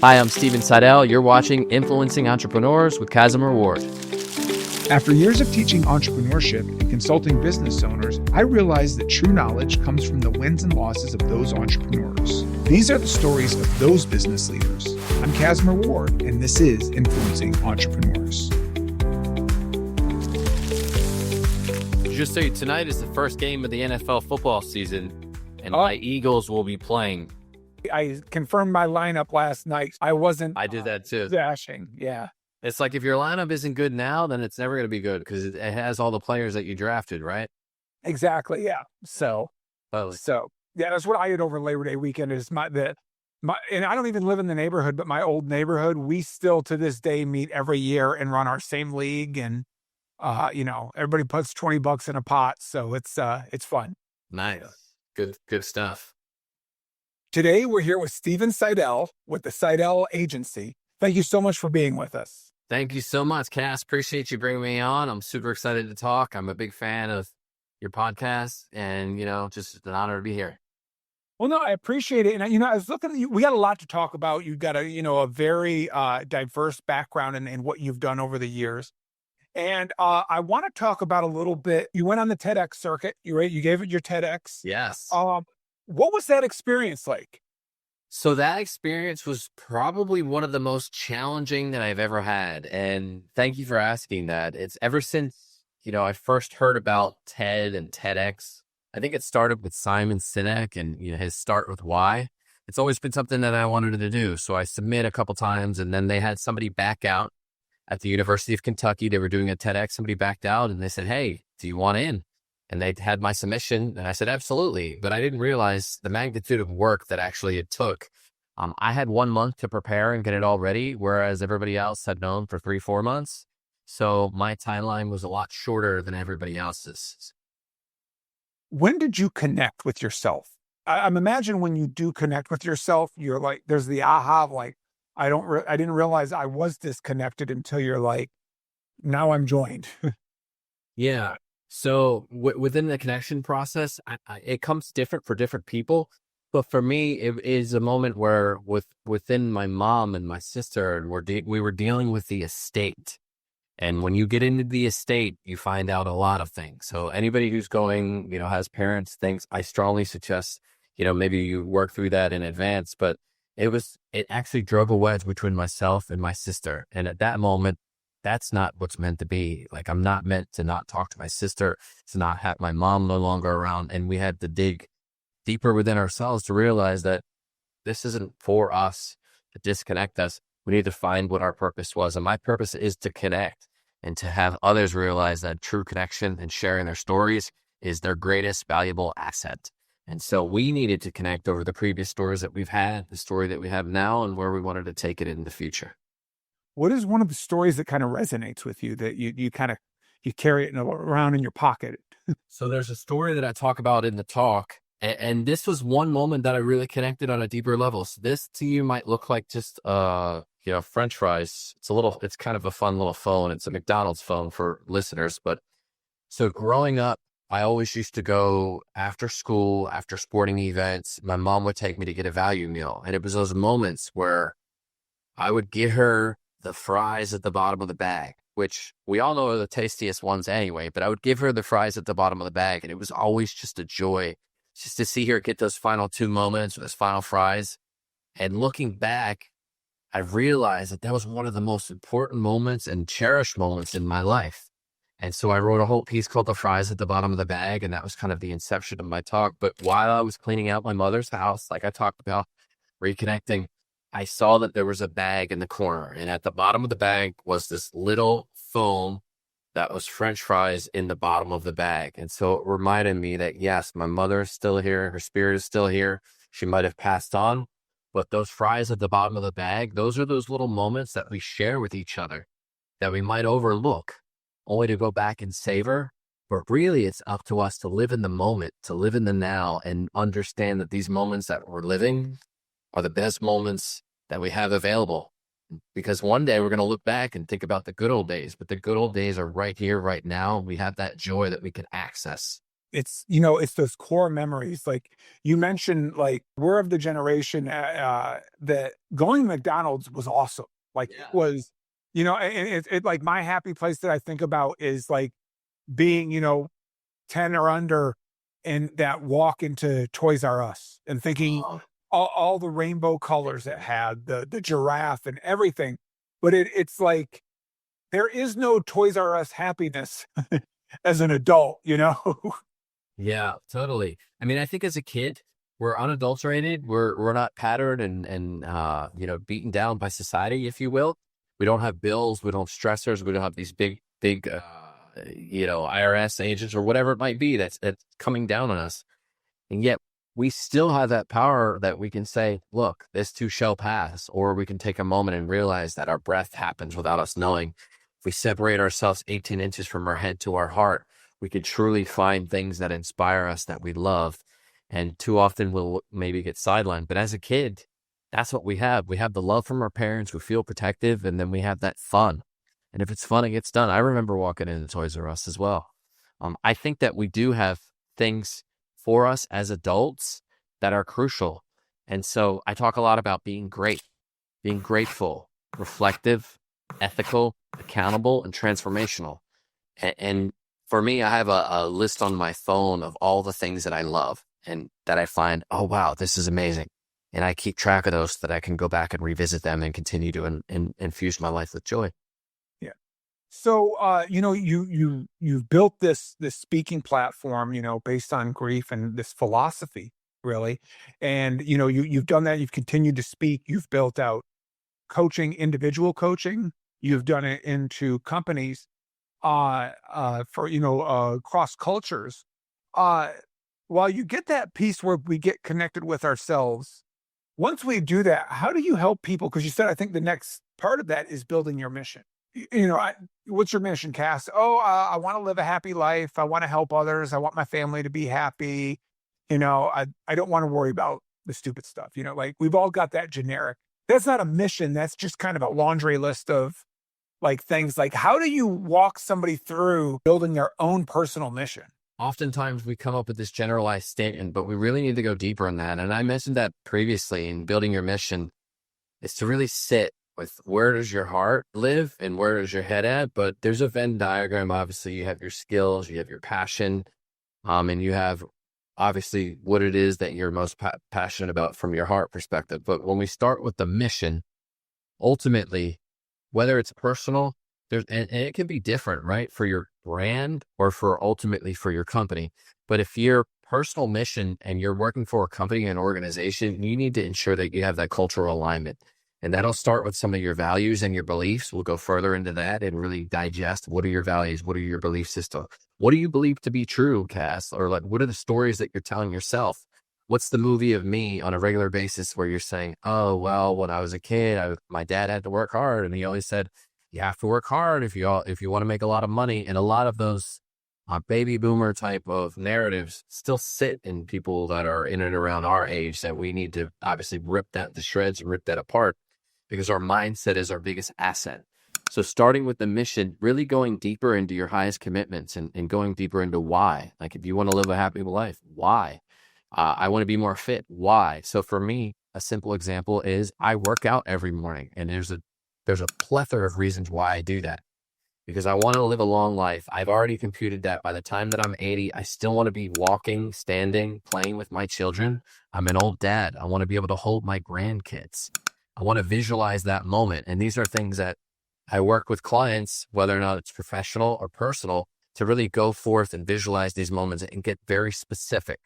Hi, I'm Steven Seidel. You're watching Influencing Entrepreneurs with Casimir Ward. After years of teaching entrepreneurship and consulting business owners, I realized that true knowledge comes from the wins and losses of those entrepreneurs. These are the stories of those business leaders. I'm Casimir Ward, and this is Influencing Entrepreneurs. Just so tonight is the first game of the NFL football season, and my Eagles will be playing. I confirmed my lineup last night. I did that too. Dashing, yeah. It's like if your lineup isn't good now, then it's never going to be good because it has all the players that you drafted, right? Exactly, yeah. So yeah, that's what I did over Labor Day weekend. Is and I don't even live in the neighborhood, but my old neighborhood, we still to this day meet every year and run our same league, and everybody puts $20 in a pot, so it's fun. Nice, good stuff. Today we're here with Steven Seidel with the Seidel Agency. Thank you so much for being with us. Thank you so much, Cass. Appreciate you bringing me on. I'm super excited to talk. I'm a big fan of your podcast, and just an honor to be here. Well, no, I appreciate it. And I was looking at you. We got a lot to talk about. You've got a very diverse background in what you've done over the years. And I want to talk about a little bit. You went on the TEDx circuit. You gave it your TEDx. Yes. What was that experience like? So that experience was probably one of the most challenging that I've ever had. And thank you for asking that. It's ever since, I first heard about TED and TEDx. I think it started with Simon Sinek and his Start With Why. It's always been something that I wanted to do. So I submit a couple times, and then they had somebody back out at the University of Kentucky. They were doing a TEDx. Somebody backed out and they said, "Hey, do you want in?" And they had my submission, and I said, absolutely. But I didn't realize the magnitude of work that actually it took. I had 1 month to prepare and get it all ready, whereas everybody else had known for 3-4 months. So my timeline was a lot shorter than everybody else's. When did you connect with yourself? I'm imagine when you do connect with yourself, you're like, there's the aha of like, I didn't realize I was disconnected until you're like, now I'm joined. Yeah. So within the connection process, it comes different for different people. But for me, it is a moment where within my mom and my sister, and we were dealing with the estate. And when you get into the estate, you find out a lot of things. So anybody who's going, has parents, things, I strongly suggest, maybe you work through that in advance. But it actually drove a wedge between myself and my sister. And at that moment, that's not what's meant to be. Like, I'm not meant to not talk to my sister, to not have my mom no longer around. And we had to dig deeper within ourselves to realize that this isn't for us to disconnect us. We need to find what our purpose was. And my purpose is to connect and to have others realize that true connection and sharing their stories is their greatest valuable asset. And so we needed to connect over the previous stories that we've had, the story that we have now, and where we wanted to take it in the future. What is one of the stories that kind of resonates with you that you carry it around in your pocket? So there's a story that I talk about in the talk, and this was one moment that I really connected on a deeper level. So this to you might look like just French fries. It's kind of a fun little phone. It's a McDonald's phone for listeners. But so growing up, I always used to go after school, after sporting events. My mom would take me to get a value meal, and it was those moments where I would get her the fries at the bottom of the bag, which we all know are the tastiest ones anyway, but I would give her the fries at the bottom of the bag. And it was always just a joy just to see her get those final 2 moments, those final fries. And looking back, I realized that was one of the most important moments and cherished moments in my life. And so I wrote a whole piece called The Fries at the Bottom of the Bag. And that was kind of the inception of my talk. But while I was cleaning out my mother's house, like I talked about, reconnecting, I saw that there was a bag in the corner, and at the bottom of the bag was this little phone that was French fries in the bottom of the bag. And so it reminded me that, yes, my mother is still here. Her spirit is still here. She might have passed on, but those fries at the bottom of the bag, those are those little moments that we share with each other that we might overlook, only to go back and savor. But really, it's up to us to live in the moment, to live in the now, and understand that these moments that we're living are the best moments that we have available. Because one day we're going to look back and think about the good old days, but the good old days are right here, right now. We have that joy that we can access. it's, you know, it's those core memories. Like you mentioned, like we're of the generation that going to McDonald's was awesome. Like it Yeah. was, you know, and it like my happy place that I think about is like being, you know, 10 or under and that walk into Toys R Us and thinking Oh, all the rainbow colors it had, the giraffe and everything. But it's like there is no Toys R Us happiness as an adult, you know? yeah, totally. I mean, I think as a kid, we're unadulterated. We're not patterned and you know, beaten down by society, if you will. We don't have bills. We don't have stressors. We don't have these big, you know, IRS agents or whatever it might be that's coming down on us. And yet we still have that power that we can say, look, this too shall pass. Or we can take a moment and realize that our breath happens without us knowing. If we separate ourselves 18 inches from our head to our heart, we could truly find things that inspire us that we love. And too often we'll maybe get sidelined. But as a kid, that's what we have. We have the love from our parents. We feel protective. And then we have that fun. And if it's fun, it gets done. I remember walking into Toys R Us as well. I think that we do have things for us as adults that are crucial. And so I talk a lot about being great, being grateful, reflective, ethical, accountable, and transformational. And for me, I have a list on my phone of all the things that I love and that I find, oh, wow, this is amazing. And I keep track of those so that I can go back and revisit them and continue to infuse my life with joy. Yeah. So, you know, you've built this speaking platform, you know, based on grief and this philosophy, really, and you know, you've done that. You've continued to speak. You've built out coaching, individual coaching. You've done it into companies, for you know, cross cultures. Uh, while you get that piece where we get connected with ourselves, once we do that, how do you help people? Because you said I think the next part of that is building your mission. You know, what's your mission, Cass? Oh, I want to live a happy life. I want to help others. I want my family to be happy. You know, I don't want to worry about the stupid stuff. You know, like we've all got that generic. That's not a mission. That's just kind of a laundry list of like things. Like, how do you walk somebody through building their own personal mission? Oftentimes we come up with this generalized statement, but we really need to go deeper in that. And I mentioned that previously in building your mission is to really sit with where does your heart live and where is your head at. But there's a Venn diagram. Obviously, you have your skills, you have your passion, and you have obviously what it is that you're most passionate about from your heart perspective. But when we start with the mission, ultimately, whether it's personal, and it can be different, right? For your brand or for ultimately for your company. But if your personal mission and you're working for a company and organization, you need to ensure that you have that cultural alignment. And that'll start with some of your values and your beliefs. We'll go further into that and really digest what are your values? What are your belief system? What do you believe to be true, Cass? Or like, what are the stories that you're telling yourself? What's the movie of me on a regular basis where you're saying, oh, well, when I was a kid, my dad had to work hard. And he always said, you have to work hard if you want to make a lot of money. And a lot of those baby boomer type of narratives still sit in people that are in and around our age that we need to obviously rip that to shreds and rip that apart because our mindset is our biggest asset. So starting with the mission, really going deeper into your highest commitments and going deeper into why. Like if you want to live a happy life, why? I want to be more fit. Why? So for me, a simple example is I work out every morning and there's a plethora of reasons why I do that. Because I want to live a long life. I've already computed that by the time that I'm 80, I still want to be walking, standing, playing with my children. I'm an old dad. I want to be able to hold my grandkids. I want to visualize that moment. And these are things that I work with clients, whether or not it's professional or personal, to really go forth and visualize these moments and get very specific.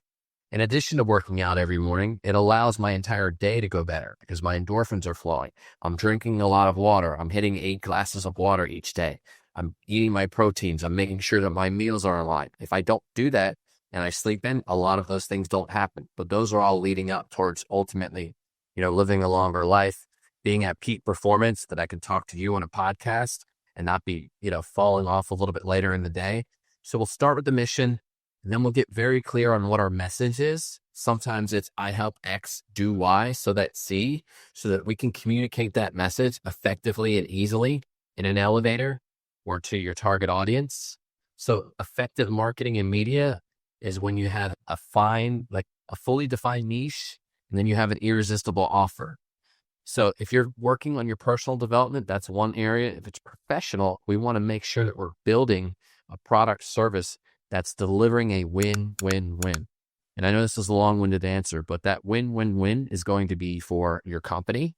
In addition to working out every morning, it allows my entire day to go better because my endorphins are flowing. I'm drinking a lot of water. I'm hitting 8 glasses of water each day. I'm eating my proteins. I'm making sure that my meals are aligned. If I don't do that and I sleep in, a lot of those things don't happen. But those are all leading up towards ultimately, living a longer life, being at peak performance that I can talk to you on a podcast and not be, falling off a little bit later in the day. So we'll start with the mission. And then we'll get very clear on what our message is. Sometimes it's I help X do Y, so that we can communicate that message effectively and easily in an elevator or to your target audience. So effective marketing and media is when you have a fully defined niche, and then you have an irresistible offer. So if you're working on your personal development, that's one area. If it's professional, we want to make sure that we're building a product service that's delivering a win-win-win. And I know this is a long-winded answer, but that win-win-win is going to be for your company,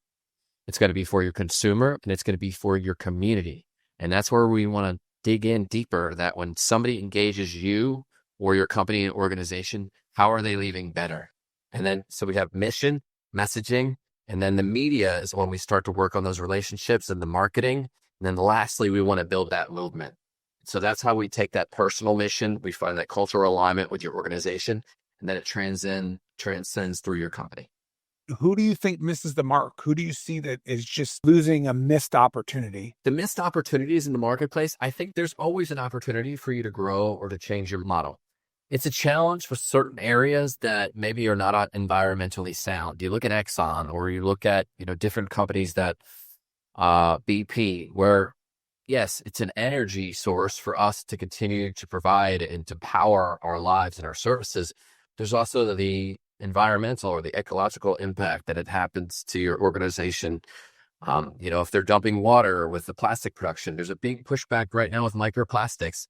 it's going to be for your consumer, and it's going to be for your community. And that's where we want to dig in deeper, that when somebody engages you or your company and organization, how are they leaving better? And then, so we have mission, messaging, and then the media is when we start to work on those relationships and the marketing. And then lastly, we want to build that movement. So that's how we take that personal mission. We find that cultural alignment with your organization, and then it transcends through your company. Who do you think misses the mark? Who do you see that is just losing a missed opportunity? The missed opportunities in the marketplace, I think there's always an opportunity for you to grow or to change your model. It's a challenge for certain areas that maybe are not environmentally sound. You look at Exxon, or you look at, different companies that, BP, where yes, it's an energy source for us to continue to provide and to power our lives and our services. There's also the environmental or the ecological impact that it happens to your organization. If they're dumping water with the plastic production, there's a big pushback right now with microplastics.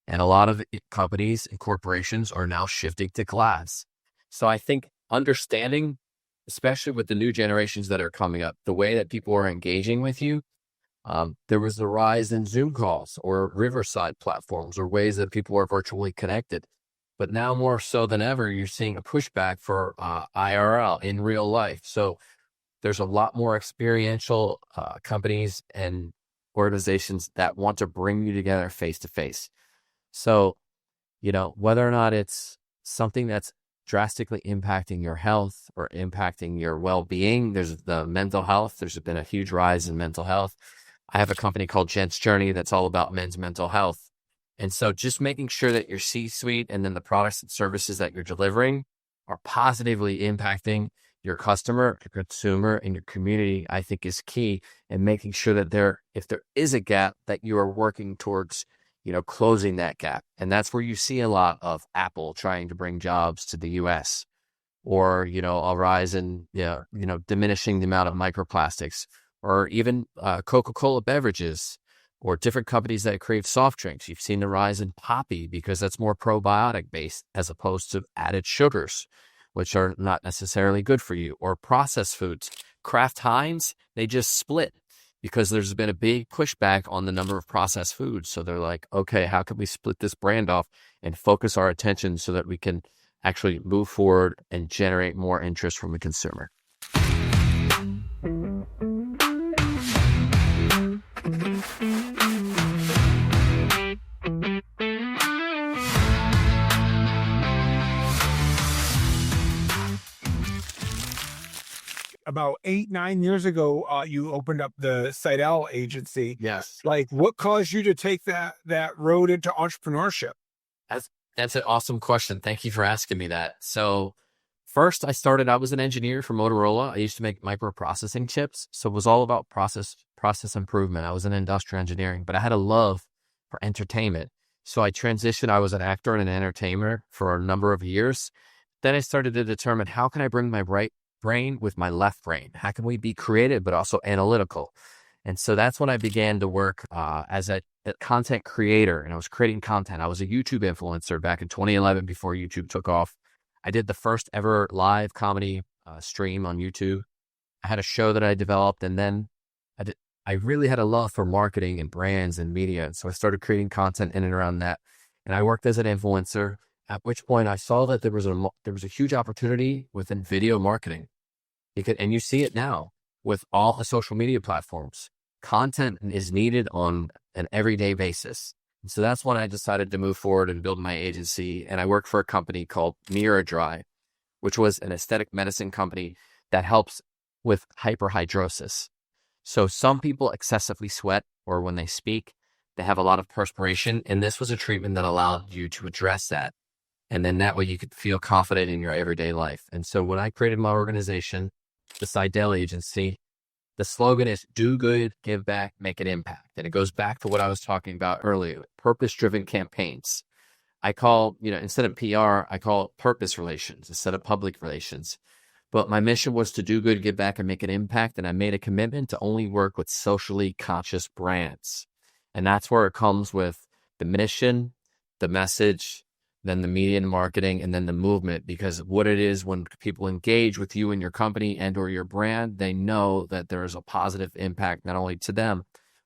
And a lot of companies and corporations are now shifting to glass. So I think understanding, especially with the new generations that are coming up, the way that people are engaging with you, there was the rise in Zoom calls or Riverside platforms or ways that people are virtually connected. But now more so than ever, you're seeing a pushback for IRL in real life. So there's a lot more experiential companies and organizations that want to bring you together face to face. So, whether or not it's something that's drastically impacting your health or impacting your well-being, there's the mental health. There's been a huge rise in mental health. I have a company called Gent's Journey that's all about men's mental health. And so just making sure that your C-suite and then the products and services that you're delivering are positively impacting your customer, your consumer, and your community, I think is key. And making sure that if there is a gap, that you are working towards closing that gap. And that's where you see a lot of Apple trying to bring jobs to the US, or, a rise in, diminishing the amount of microplastics, or even Coca-Cola beverages, or different companies that create soft drinks. You've seen the rise in Poppy because that's more probiotic based as opposed to added sugars, which are not necessarily good for you, or processed foods. Kraft Heinz, they just split because there's been a big pushback on the number of processed foods. So they're like, okay, how can we split this brand off and focus our attention so that we can actually move forward and generate more interest from the consumer? About 8-9 years ago, you opened up the Seidel agency. Yes. Like, what caused you to take that road into entrepreneurship? That's an awesome question. Thank you for asking me that. So first I was an engineer for Motorola. I used to make microprocessing chips. So it was all about process improvement. I was in industrial engineering, but I had a love for entertainment. So I transitioned. I was an actor and an entertainer for a number of years. Then I started to determine, how can I bring my right brain with my left brain? How can we be creative but also analytical? And so that's when I began to work as a content creator, and I was creating content. I was a YouTube influencer back in 2011 before YouTube took off. I did the first ever live comedy stream on YouTube. I had a show that I developed, and then I really had a love for marketing and brands and media. And so I started creating content in and around that. And I worked as an influencer, at which point I saw that there was a huge opportunity within video marketing. And you see it now with all the social media platforms. Content is needed on an everyday basis. And so that's when I decided to move forward and build my agency. And I worked for a company called Nexagy, which was an aesthetic medicine company that helps with hyperhidrosis. So some people excessively sweat, or when they speak, they have a lot of perspiration. And this was a treatment that allowed you to address that. And then that way you could feel confident in your everyday life. And so when I created my organization, the Seidel agency, the slogan is do good, give back, make an impact. And it goes back to what I was talking about earlier, purpose-driven campaigns. I call, instead of PR, I call it purpose relations instead of public relations. But my mission was to do good, give back, and make an impact. And I made a commitment to only work with socially conscious brands. And that's where it comes with the mission, the message, then the media and marketing, and then the movement. Because what it is, when people engage with you and your company and or your brand, they know that there is a positive impact, not only to them,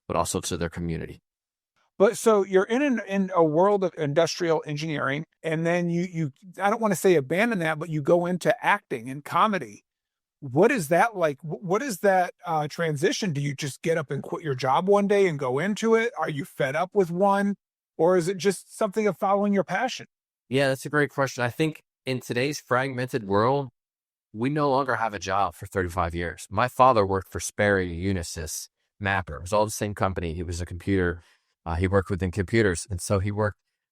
but also to their community. But so you're in a world of industrial engineering, and then you I don't want to say abandon that, but you go into acting and comedy. What is that like? What is that transition? Do you just get up and quit your job one day and go into it? Are you fed up with one, or is it just something of following your passion? Yeah, that's a great question. I think in today's fragmented world, we no longer have a job for 35 years. My father worked for Sperry Unisys Mapper. It was all the same company. He was a computer. He worked within computers. And so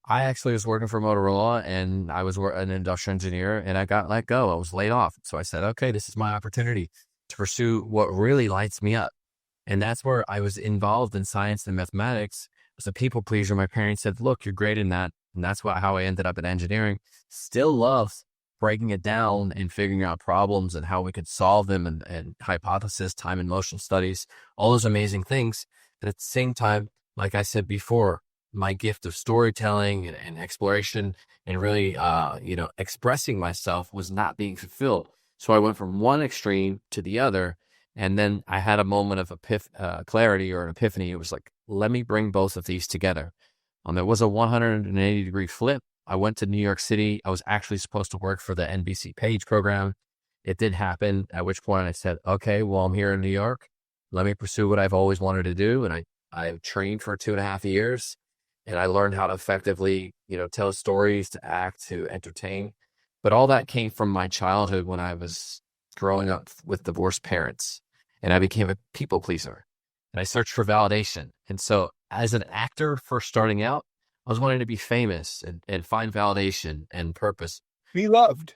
I actually was working for Motorola, and I was an industrial engineer, and I got let go. I was laid off. So I said, okay, this is my opportunity to pursue what really lights me up. And that's where I was involved in science and mathematics. I was a people pleaser. My parents said, look, you're great in that. And that's how I ended up in engineering. Still love breaking it down and figuring out problems and how we could solve them, and hypothesis, time and motion studies, all those amazing things. But at the same time, like I said before, my gift of storytelling and exploration and really, expressing myself was not being fulfilled. So I went from one extreme to the other. And then I had a moment of clarity or an epiphany. It was like, let me bring both of these together. It was a 180-degree flip. I went to New York City. I was actually supposed to work for the NBC Page program. It did happen, at which point I said, okay, well, I'm here in New York. Let me pursue what I've always wanted to do. And I trained for 2.5 years, and I learned how to effectively, tell stories, to act, to entertain. But all that came from my childhood when I was growing up with divorced parents, and I became a people pleaser, and I searched for validation. And so as an actor first starting out, I was wanting to be famous and find validation and purpose. Be loved.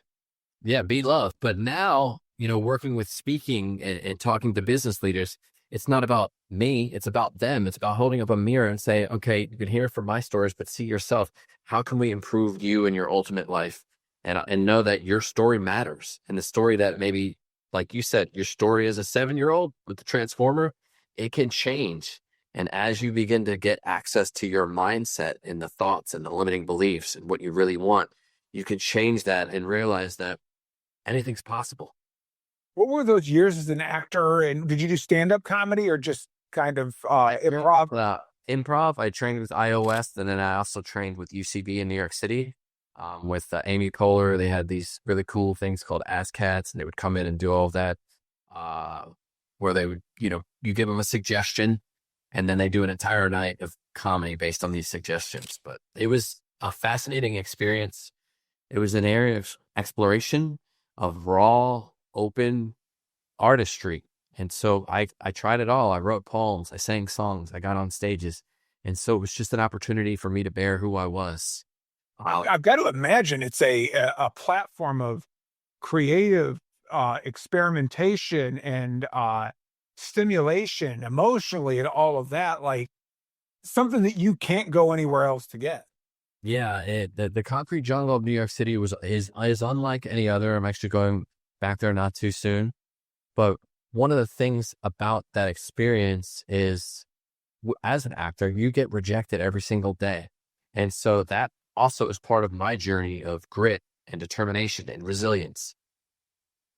Yeah, be loved. But now, working with speaking and talking to business leaders, it's not about me, it's about them. It's about holding up a mirror and say, okay, you can hear from my stories, but see yourself. How can we improve you and your ultimate life? And know that your story matters. And the story that maybe, like you said, your story as a 7-year-old with the Transformer, it can change. And as you begin to get access to your mindset and the thoughts and the limiting beliefs and what you really want, you can change that and realize that anything's possible. What were those years as an actor? And did you do stand-up comedy or just kind of improv? Improv. I trained with iOS, and then I also trained with UCB in New York City with Amy Poehler. They had these really cool things called ASCATs, and they would come in and do all of that, where they would, you give them a suggestion, and then they do an entire night of comedy based on these suggestions. But it was a fascinating experience. It was an area of exploration, of raw, open artistry. And so I tried it all. I wrote poems, I sang songs, I got on stages. And so it was just an opportunity for me to bear who I was. I've got to imagine it's a platform of creative experimentation and stimulation emotionally and all of that, like something that you can't go anywhere else to get. Yeah, the concrete jungle of New York City is unlike any other. I'm actually going back there not too soon. But one of the things about that experience is, as an actor, you get rejected every single day. And so that also is part of my journey of grit and determination and resilience.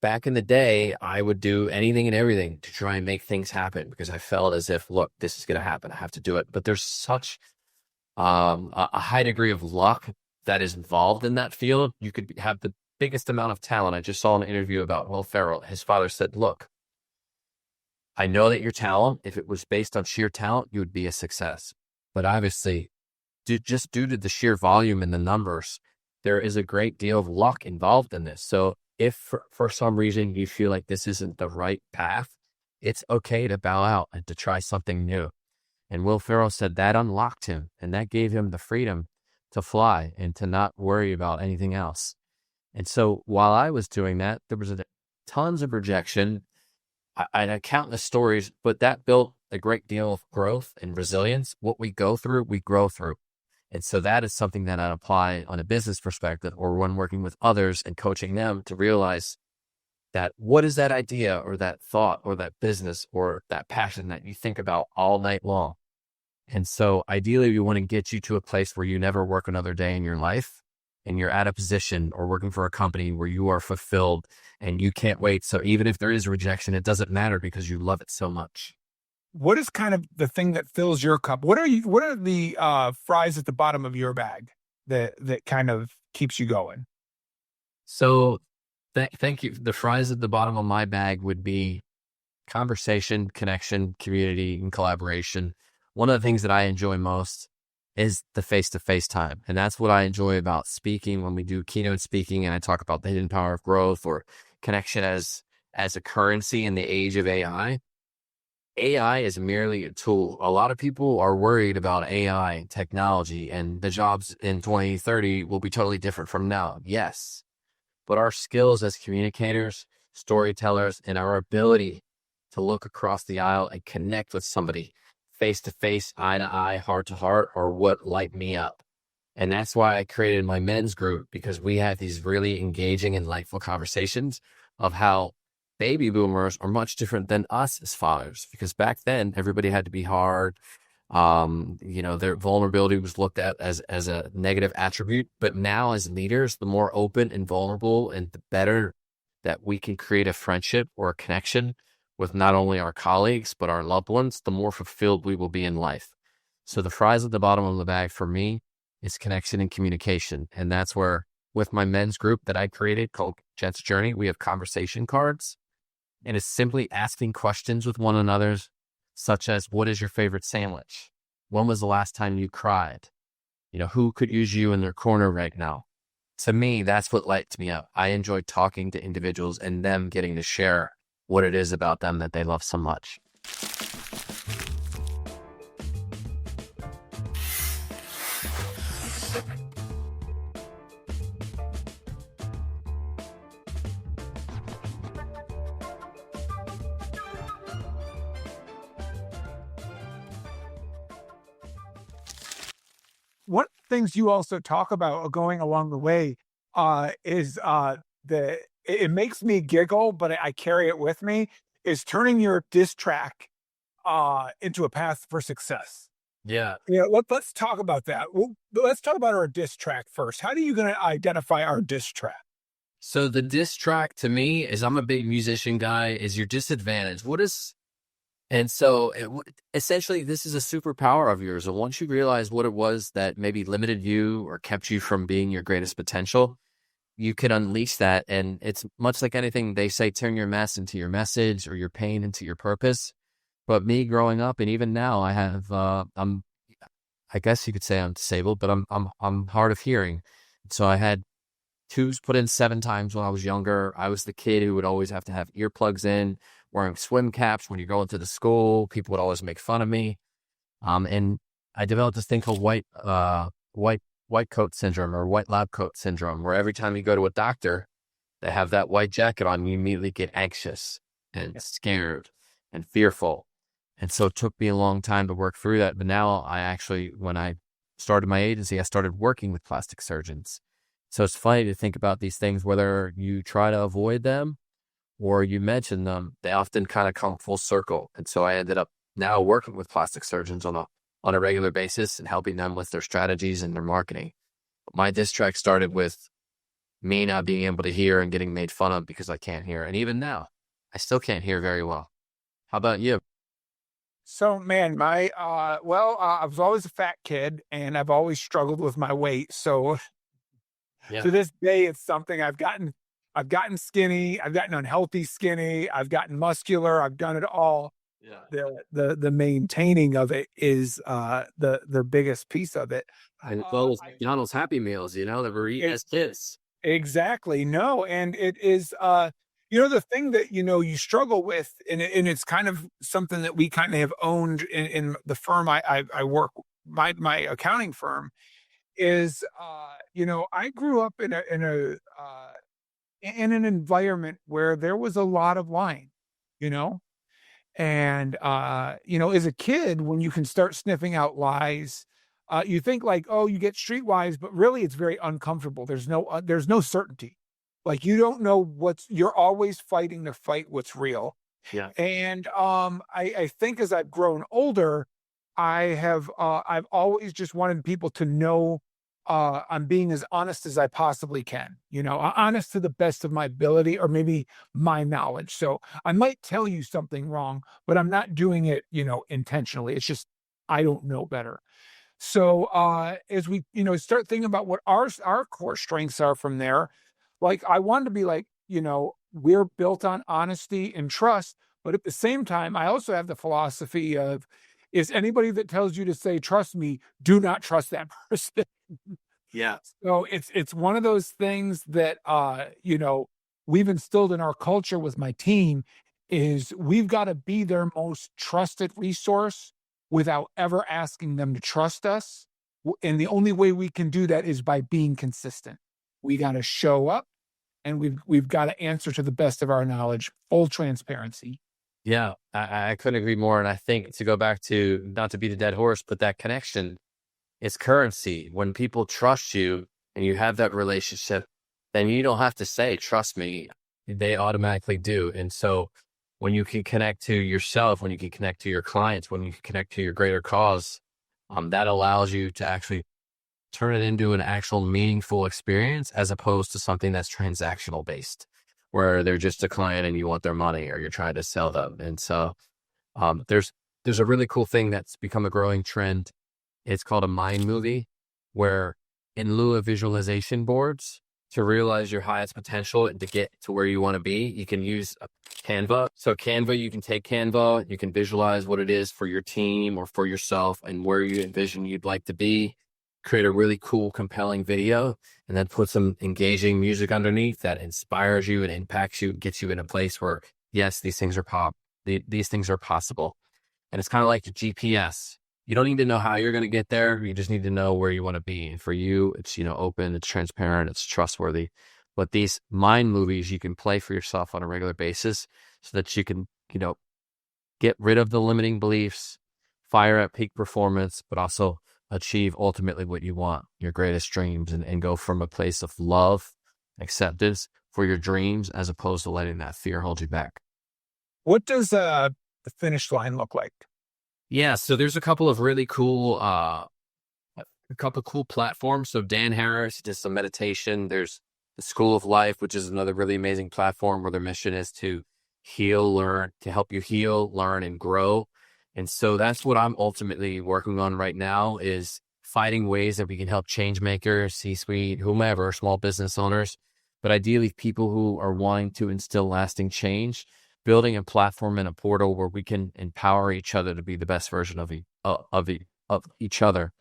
Back in the day, I would do anything and everything to try and make things happen because I felt as if, look, this is going to happen. I have to do it. But there's such a high degree of luck that is involved in that field. You could have the biggest amount of talent. I just saw an interview about Will Ferrell. His father said, look, I know that your talent, if it was based on sheer talent, you would be a success. But obviously, just due to the sheer volume and the numbers, there is a great deal of luck involved in this. So if for some reason you feel like this isn't the right path, it's okay to bow out and to try something new. And Will Ferrell said that unlocked him, and that gave him the freedom to fly and to not worry about anything else. And so while I was doing that, there was tons of rejection. I had countless stories, but that built a great deal of growth and resilience. What we go through, we grow through. And so that is something that I apply on a business perspective or when working with others and coaching them to realize that what is that idea or that thought or that business or that passion that you think about all night long. And so ideally, we want to get you to a place where you never work another day in your life and you're at a position or working for a company where you are fulfilled and you can't wait. So even if there is rejection, it doesn't matter because you love it so much. What is kind of the thing that fills your cup? What are the fries at the bottom of your bag that kind of keeps you going? So thank you. The fries at the bottom of my bag would be conversation, connection, community, and collaboration. One of the things that I enjoy most is the face-to-face time. And that's what I enjoy about speaking when we do keynote speaking and I talk about the hidden power of growth or connection as a currency in the age of AI. AI is merely a tool. A lot of people are worried about AI technology and the jobs in 2030 will be totally different from now. Yes, but our skills as communicators, storytellers, and our ability to look across the aisle and connect with somebody face to face, eye to eye, heart to heart are what light me up. And that's why I created my men's group, because we have these really engaging and delightful conversations of how baby boomers are much different than us as fathers, because back then everybody had to be hard. Their vulnerability was looked at as a negative attribute. But now as leaders, the more open and vulnerable and the better that we can create a friendship or a connection with not only our colleagues, but our loved ones, the more fulfilled we will be in life. So the fries at the bottom of the bag for me is connection and communication. And that's where with my men's group that I created called Jet's Journey, we have conversation cards. And it's simply asking questions with one another, such as, what is your favorite sandwich? When was the last time you cried? Who could use you in their corner right now? To me, that's what lights me up. I enjoy talking to individuals and them getting to share what it is about them that they love so much. One of the things you also talk about going along the way is it makes me giggle, but I carry it with me, is turning your diss track into a path for success. Yeah. Let's talk about that. Let's talk about our diss track first. How are you going to identify our diss track? So the diss track to me is, I'm a big musician guy, is your disadvantage. Essentially, this is a superpower of yours. And once you realize what it was that maybe limited you or kept you from being your greatest potential, you can unleash that. And it's much like anything they say, turn your mess into your message or your pain into your purpose. But me growing up, and even now, I have, I guess you could say I'm disabled, but I'm hard of hearing. So I had tubes put in 7 times when I was younger. I was the kid who would always have to have earplugs in, wearing swim caps when you go into the school. People would always make fun of me. And I developed this thing called white coat syndrome or white lab coat syndrome, where every time you go to a doctor, they have that white jacket on, you immediately get anxious and scared and fearful. And so it took me a long time to work through that. But now when I started my agency, I started working with plastic surgeons. So it's funny to think about these things, whether you try to avoid them or you mention them, they often kind of come full circle. And so I ended up now working with plastic surgeons on a regular basis and helping them with their strategies and their marketing. My diss track started with me not being able to hear and getting made fun of because I can't hear. And even now, I still can't hear very well. How about you? So, man, I was always a fat kid and I've always struggled with my weight. So to this day, it's something I've gotten skinny. I've gotten unhealthy skinny. I've gotten muscular. I've done it all. Yeah. The maintaining of it is the biggest piece of it. And well, McDonald's Happy Meals, that we're eating as kids. Exactly. No, and it is the thing that you struggle with, and it's kind of something that we kind of have owned in the firm I work, my accounting firm, is I grew up in an environment where there was a lot of lying, and as a kid, when you can start sniffing out lies, You think like, oh, you get streetwise, but really it's very uncomfortable. There's no certainty. Like you don't know you're always fighting to fight what's real. Yeah. And I think as I've grown older, I've always just wanted people to know I'm being as honest as I possibly can, honest to the best of my ability or maybe my knowledge. So I might tell you something wrong, but I'm not doing it, intentionally. It's just I don't know better. So as we, start thinking about what our core strengths are from there, like I wanted to be like, we're built on honesty and trust, but at the same time, I also have the philosophy of is anybody that tells you to say trust me, do not trust that person. Yeah. So it's one of those things that we've instilled in our culture with my team is we've got to be their most trusted resource without ever asking them to trust us. And the only way we can do that is by being consistent. We got to show up and we've got to answer to the best of our knowledge, full transparency. Yeah, I couldn't agree more. And I think to go back to, not to beat a dead horse, but that connection is currency. When people trust you and you have that relationship, then you don't have to say, trust me. They automatically do. And so when you can connect to yourself, when you can connect to your clients, when you can connect to your greater cause, that allows you to actually turn it into an actual meaningful experience as opposed to something that's transactional based, where they're just a client and you want their money or you're trying to sell them. And so there's a really cool thing that's become a growing trend. It's called a mind movie, where in lieu of visualization boards, to realize your highest potential and to get to where you want to be, you can use a Canva. So Canva, you can take Canva, you can visualize what it is for your team or for yourself and where you envision you'd like to be, create a really cool, compelling video, and then put some engaging music underneath that inspires you and impacts you, gets you in a place where, yes, these things are these things are possible. And it's kind of like the GPS. You don't need to know how you're going to get there. You just need to know where you want to be. And for you, it's, open, it's transparent, it's trustworthy. But these mind movies you can play for yourself on a regular basis so that you can, get rid of the limiting beliefs, fire at peak performance, but also achieve ultimately what you want, your greatest dreams, and go from a place of love, acceptance for your dreams, as opposed to letting that fear hold you back. What does the finish line look like? Yeah, so there's a couple of really cool, platforms. So Dan Harris does some meditation. There's the School of Life, which is another really amazing platform where their mission is to help you heal, learn, and grow. And so that's what I'm ultimately working on right now, is finding ways that we can help change makers, C-suite, whomever, small business owners, but ideally people who are wanting to instill lasting change, building a platform and a portal where we can empower each other to be the best version of each other.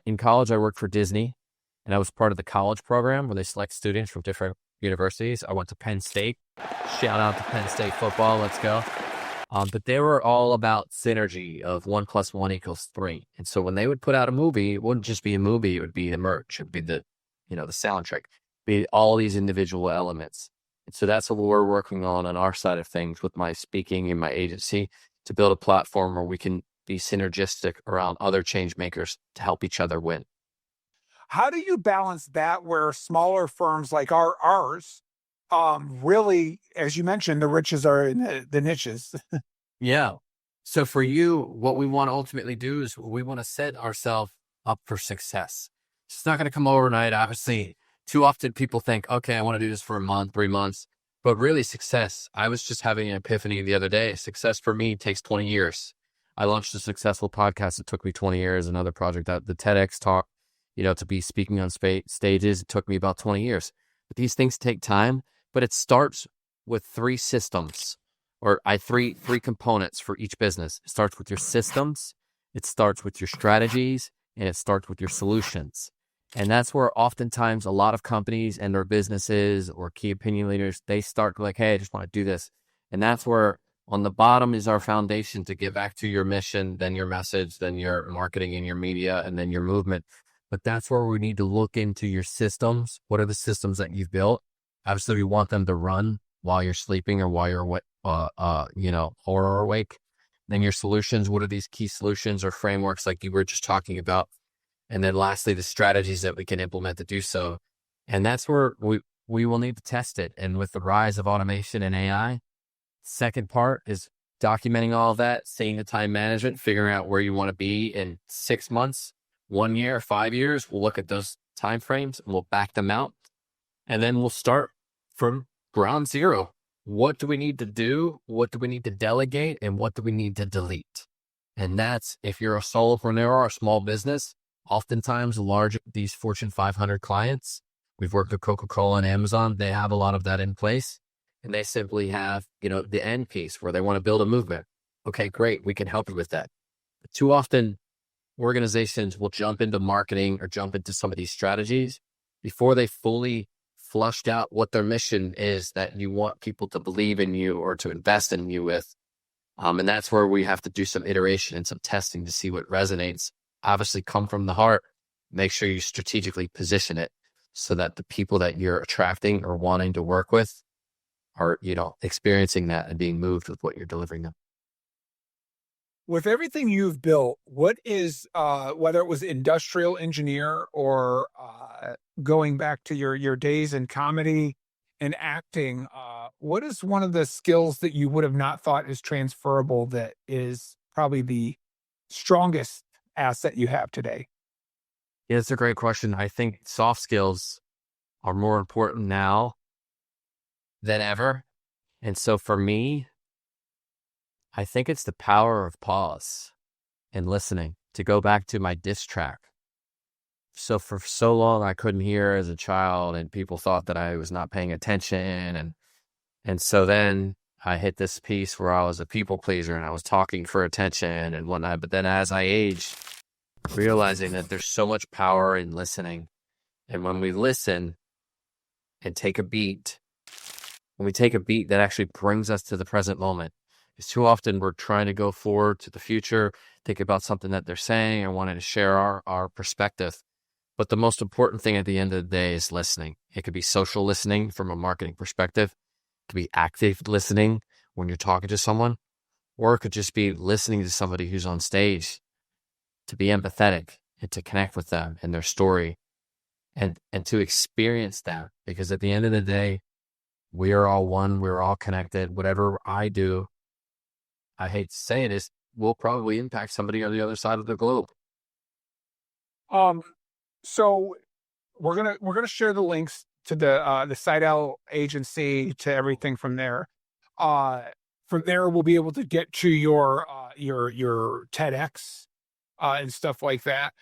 In college, I worked for Disney, and I was part of the college program where they select students from different universities. I went to Penn State. Shout out to Penn State football. Let's go. But they were all about synergy of 1 + 1 = 3. And so when they would put out a movie, it wouldn't just be a movie. It would be the merch. It would be the soundtrack, be all these individual elements. And so that's what we're working on our side of things with my speaking and my agency, to build a platform where we can be synergistic around other change makers to help each other win. How do you balance that where smaller firms like ours really, as you mentioned, the riches are in the niches? Yeah. So for you, what we want to ultimately do is we want to set ourselves up for success. It's not going to come overnight, obviously. Too often people think, okay, I want to do this for a month, 3 months, but really success. I was just having an epiphany the other day. Success for me takes 20 years. I launched a successful podcast. It took me 20 years. Another project, that the TEDx talk, to be speaking on stages, it took me about 20 years. But these things take time, but it starts with 3 systems, or three components for each business. It starts with your systems, it starts with your strategies, and it starts with your solutions. And that's where oftentimes a lot of companies and their businesses or key opinion leaders, they start like, hey, I just want to do this. And that's where on the bottom is our foundation to get back to your mission, then your message, then your marketing and your media, and then your movement. But that's where we need to look into your systems. What are the systems that you've built? Obviously, we want them to run while you're sleeping or while you're or awake. Then your solutions, what are these key solutions or frameworks like you were just talking about? And then lastly, the strategies that we can implement to do so. And that's where we will need to test it. And with the rise of automation and AI, second part is documenting all of that, seeing the time management, figuring out where you want to be in 6 months, 1 year, 5 years. We'll look at those timeframes and we'll back them out. And then we'll start from ground zero. What do we need to do? What do we need to delegate? And what do we need to delete? And that's, if you're a solopreneur or a small business, oftentimes these Fortune 500 clients, we've worked with Coca-Cola and Amazon. They have a lot of that in place. And they simply have, the end piece where they want to build a movement. Okay, great. We can help you with that. But too often, organizations will jump into marketing or jump into some of these strategies before they fully flushed out what their mission is that you want people to believe in you or to invest in you with. And that's where we have to do some iteration and some testing to see what resonates. Obviously come from the heart. Make sure you strategically position it so that the people that you're attracting or wanting to work with are, experiencing that and being moved with what you're delivering them. With everything you've built, what is, whether it was industrial engineer or going back to your days in comedy and acting, what is one of the skills that you would have not thought is transferable that is probably the strongest asset you have today? Yeah, it's a great question. I think soft skills are more important now than ever. And so for me, I think it's the power of pause and listening. To go back to my diss track. So for so long, I couldn't hear as a child and people thought that I was not paying attention. And so then I hit this piece where I was a people pleaser and I was talking for attention and whatnot. But then as I aged, realizing that there's so much power in listening. And when we listen and take a beat, that actually brings us to the present moment. Because too often we're trying to go forward to the future, think about something that they're saying and wanting to share our perspective. But the most important thing at the end of the day is listening. It could be social listening from a marketing perspective. It could be active listening when you're talking to someone, or it could just be listening to somebody who's on stage, to be empathetic and to connect with them and their story and to experience that. Because at the end of the day, we are all one, we're all connected. Whatever I do, I hate to say it, will probably impact somebody on the other side of the globe. So we're gonna share the links to the Seidel agency, to everything from there. From there, we'll be able to get to your TEDx and stuff like that.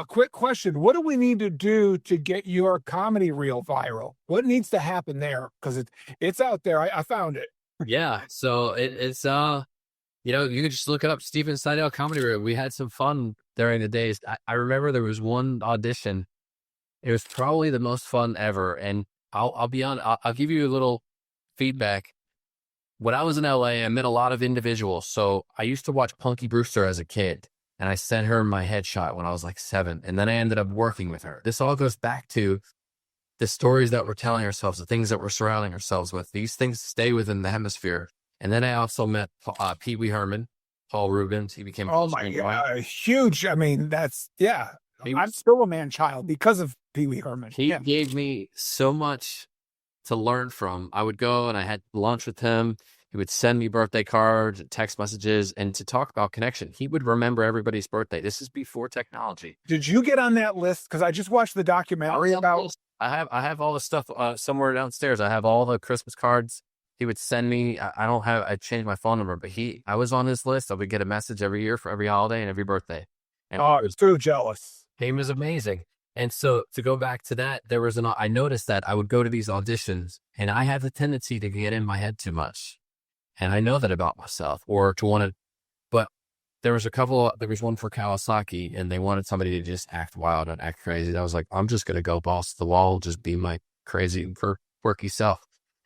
Quick question: what do we need to do to get your comedy reel viral? What needs to happen there? Because it's out there. I found it. Yeah. So it's you can just look it up, Steven Seidel Comedy Room. We had some fun during the days. I remember there was one audition. It was probably the most fun ever. And I'll be on. I'll give you a little feedback. When I was in LA, I met a lot of individuals. So I used to watch Punky Brewster as a kid, and I sent her my headshot when I was like 7. And then I ended up working with her. This all goes back to the stories that we're telling ourselves, the things that we're surrounding ourselves with. These things stay within the hemisphere. And then I also met Pee Wee Herman, Paul Rubens. He became huge. I mean, I'm still a man child because of Pee Wee Herman. He gave me so much to learn from. I would go and I had lunch with him. He would send me birthday cards, text messages, and to talk about connection. He would remember everybody's birthday. This is before technology. Did you get on that list? Because I just watched the documentary about. I have all the stuff somewhere downstairs. I have all the Christmas cards. He would send me. I changed my phone number, but I was on his list. I would get a message every year for every holiday and every birthday. And I was too jealous. He was amazing. And so to go back to that, I noticed that I would go to these auditions and I have the tendency to get in my head too much. And I know that about myself, or to want to, but there was one for Kawasaki and they wanted somebody to just act wild and act crazy. I was like, I'm just going to go balls to the wall, just be my crazy, quirky self.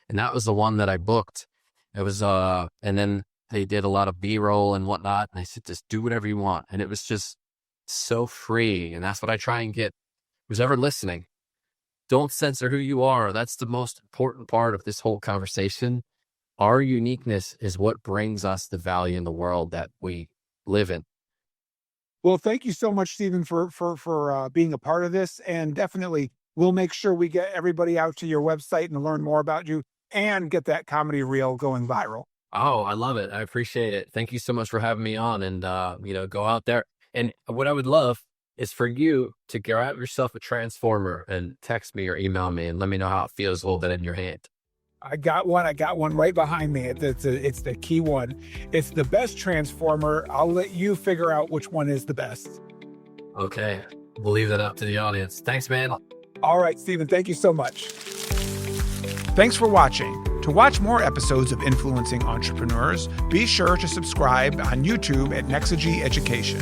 And that was the one that I booked. It was, and then they did a lot of B-roll and whatnot. And I said, just do whatever you want. And it was just so free. And that's what I try and get who's ever listening. Don't censor who you are. That's the most important part of this whole conversation. Our uniqueness is what brings us the value in the world that we live in. Well, thank you so much, Stephen, for being a part of this. And definitely, we'll make sure we get everybody out to your website and learn more about you and get that comedy reel going viral. Oh, I love it. I appreciate it. Thank you so much for having me on, and go out there. And what I would love is for you to grab yourself a transformer and text me or email me and let me know how it feels holding it in your hand. I got one. I got one right behind me. It's the key one. It's the best transformer. I'll let you figure out which one is the best. Okay. We'll leave that up to the audience. Thanks, man. All right, Stephen. Thank you so much. Thanks for watching. To watch more episodes of Influencing Entrepreneurs, be sure to subscribe on YouTube at Nexagy Education.